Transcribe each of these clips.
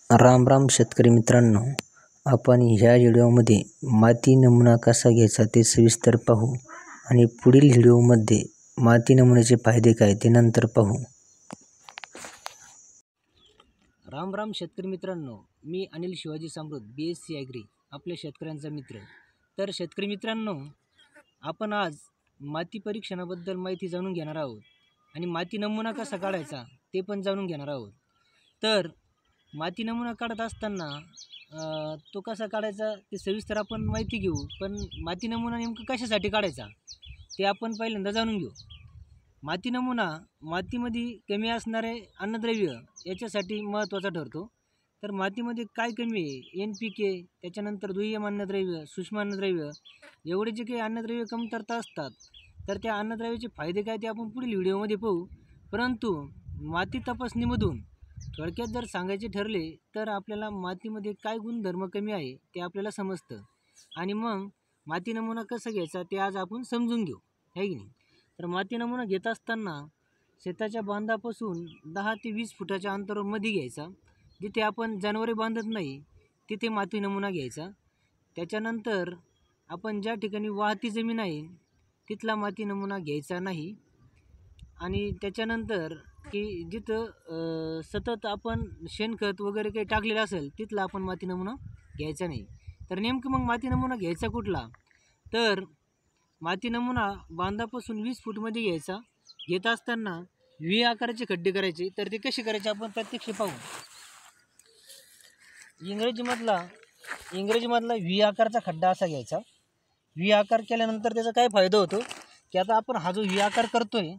राम राम शेतकरी मित्रांनो, आपण ह्या व्हिडिओमध्ये माती नमुना कसा घ्यायचा ते सविस्तर पाहू आणि पुढील व्हिडिओमध्ये माती नमुन्याचे फायदे काय ते नंतर पाहू. राम राम शेतकरी मित्रांनो, मी अनिल शिवाजी समृद्ध BSc ॲग्री, आपल्या शेतकऱ्यांचा मित्र. तर शेतकरी मित्रांनो, आपण आज माती परीक्षणाबद्दल माहिती जाणून घेणार आहोत आणि माती नमुना कसा काढायचा ते पण जाणून घेणार आहोत. तर माती नमुना काढत असताना तो कसा काढायचा ते सविस्तर आपण माहिती घेऊ. पण माती नमुना नेमकं कशासाठी काढायचा ते आपण पहिल्यांदा जाणून घेऊ. माती नमुना मातीमध्ये कमी असणारे अन्नद्रव्य याच्यासाठी महत्त्वाचा ठरतो. तर मातीमध्ये काय कमी आहे, NPK, त्याच्यानंतर दुय्यम अन्नद्रव्य, सूक्ष्म अन्नद्रव्य, एवढे जे काही अन्नद्रव्य कमतरता असतात, तर त्या अन्नद्रव्याचे फायदे काय ते आपण पुढील व्हिडिओमध्ये पाहू. परंतु माती तपासणीमधून थोडक्यात जर सांगायचे ठरले तर आपल्याला मातीमध्ये काय गुणधर्म कमी आहे ते आपल्याला समजतं आणि मग माती नमुना कसा घ्यायचा ते आज आपण समजून घेऊ, आहे की नाही. तर माती नमुना घेत असताना शेताच्या बांधापासून 10 ते 20 फुटाच्या अंतरामध्ये घ्यायचा. जिथे आपण जनावरे बांधत नाही तिथे माती नमुना घ्यायचा. त्याच्यानंतर आपण ज्या ठिकाणी वाहती जमीन आहे तिथला माती नमुना घ्यायचा नाही. आणि त्याच्यानंतर की जिथं सतत आपण शेणखत वगैरे काही टाकलेलं असेल तिथला आपण माती नमुना घ्यायचा नाही. तर नेमकं मग माती नमुना घ्यायचा कुठला, तर माती नमुना बांधापासून 20 फूटमध्ये घ्यायचा. घेत असताना V आकाराचे खड्डे करायचे. तर ते कसे करायचे आपण प्रत्यक्ष पाहू. इंग्रजीमधला V आकारचा खड्डा असा घ्यायचा. V आकार केल्यानंतर त्याचा काय फायदा होतो की आता आपण हा जो V आकार करतोय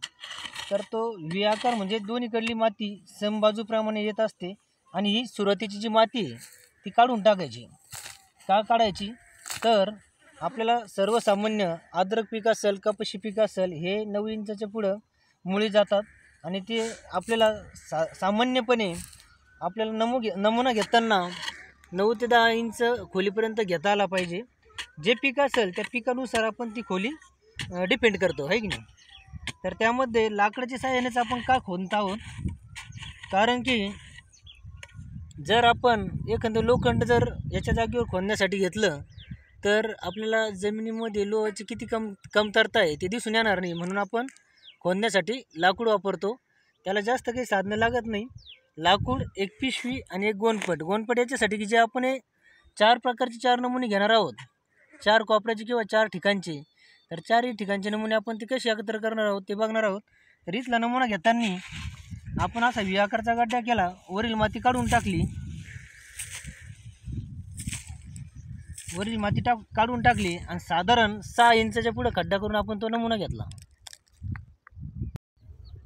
तर तो V आकार म्हणजे दोन्हीकडली माती समबाजूप्रमाणे येत असते आणि ही सुरुवातीची जी माती आहे ती काढून टाकायची. का काढायची, तर आपल्याला सर्वसामान्य अद्रक पीक असेल, कपाशी पीक असेल, हे 9 इंचाच्या पुढं मुळी जातात आणि ते आपल्याला सामान्यपणे आपल्याला नमुना घेताना 9 ते 10 इंच खोलीपर्यंत घेता आला पाहिजे. जे पीक असेल त्या पिकानुसार आपण ती खोली डिपेंड करतो, आहे की नाही. तर त्यामध्ये लाकडाच्या साहाय्यानेच आपण का खोदत आहोत, कारण की जर आपण एखादं लोखंड जर याच्या जागेवर खोदण्यासाठी घेतलं तर आपल्याला जमिनीमध्ये लोहाची किती कमतरता आहे ते दिसून येणार नाही. म्हणून आपण खोदण्यासाठी लाकूड वापरतो. त्याला जास्त काही साधनं लागत नाही. लाकूड, एक पिशवी आणि एक गोणपट याच्यासाठी की जे आपण 4 प्रकारचे 4 नमुने घेणार आहोत, 4 कोपऱ्याचे किंवा 4 ठिकाणचे. तर 4ही ठिकाणचे नमुने आपण ते कसे एकत्र करणार आहोत ते बघणार आहोत. तर इथला नमुना घेताना आपण असा V आकारचा गड्डा केला, वरील माती काढून टाकली, काढून टाकली आणि साधारण 6 इंचाच्या पुढे खड्डा करून आपण तो नमुना घेतला.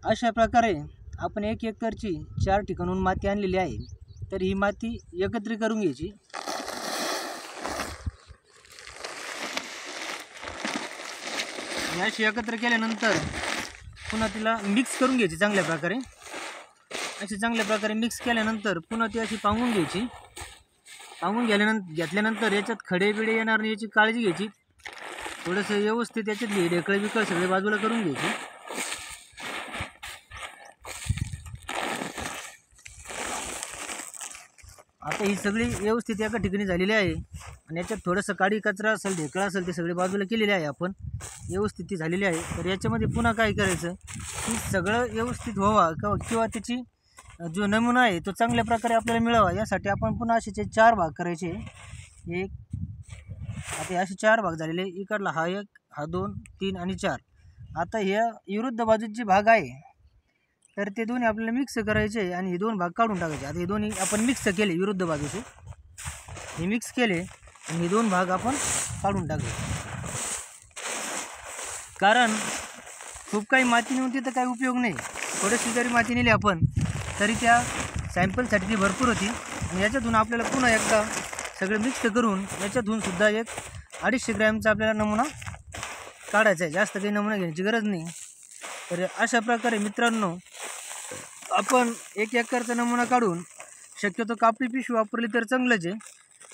अशा प्रकारे आपण 1 एकरची 4 ठिकाणून माती आणलेली आहे. तर ही माती एकत्र करून घ्यायची. अशी एकत्र केल्यानंतर पुन्हा तिला मिक्स करून घ्यायची चांगल्या प्रकारे. अशी चांगल्या प्रकारे मिक्स केल्यानंतर पुन्हा ती अशी पांगून घ्यायची. पांगून घेतल्यानंतर याच्यात खडे बिडे येणार नाही याची काळजी घ्यायची. थोडंसं व्यवस्थित याच्यातली ढेकळं बिकळ सगळे बाजूला करून घ्यायची. आता ही सगळी व्यवस्थित एका ठिकाणी झालेली आहे आणि याच्यात थोडंसं काडी कचरा असेल, ढेकळा असेल, ते सगळे बाजूला केलेले आहे आपण. व्यवस्थित ती झालेली आहे. तर याच्यामध्ये पुन्हा काय करायचं की सगळं व्यवस्थित व्हावा किंवा त्याची जो नमुना आहे तो चांगल्या प्रकारे आपल्याला मिळावा यासाठी आपण पुन्हा असे 4 भाग करायचे. आता असे 4 भाग झालेले. इकडला हा 1, हा 2, 3 आणि 4. आता ह्या विरुद्ध बाजूचे भाग आहे तर ते दोन्ही आपल्याला मिक्स करायचे आणि हे 2 भाग काढून टाकायचे. आता हे दोन्ही आपण मिक्स केले, विरुद्ध बाजूचे हे मिक्स केले आणि हे 2 भाग आपण काढून टाकले. कारण खूप काही माती नेऊन तिथं काही उपयोग नाही. थोडीशी जरी माती नेली आपण तरी त्या सॅम्पलसाठी ती भरपूर होती. आणि याच्यातून आपल्याला पुन्हा एकदा सगळं मिक्स करून याच्यातून सुद्धा 250 ग्रॅमचा आपल्याला नमुना काढायचा आहे. जास्त काही नमुना घेण्याची गरज नाही. तर अशा प्रकारे मित्रांनो आपण 1 एकरचा नमुना काढून शक्यतो कापडी पिशवी वापरली तर चांगलंच आहे.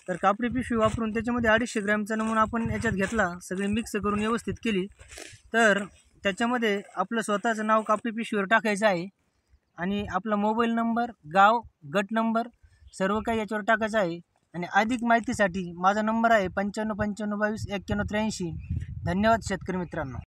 तर कापडी पिशवी वापरून त्याच्यामध्ये 250 ग्रॅमचा नमुना आपण याच्यात घेतला, सगळे मिक्स करून व्यवस्थित केली. तर त्याच्यामध्ये आपलं स्वतःचं नाव कापडी पिशवीवर टाकायचं आहे आणि आपला मोबाईल नंबर, गाव, गट नंबर सर्व काही याच्यावर टाकायचं आहे. आणि अधिक माहितीसाठी माझा नंबर आहे 95 95 22 91 83. धन्यवाद शेतकरी मित्रांनो.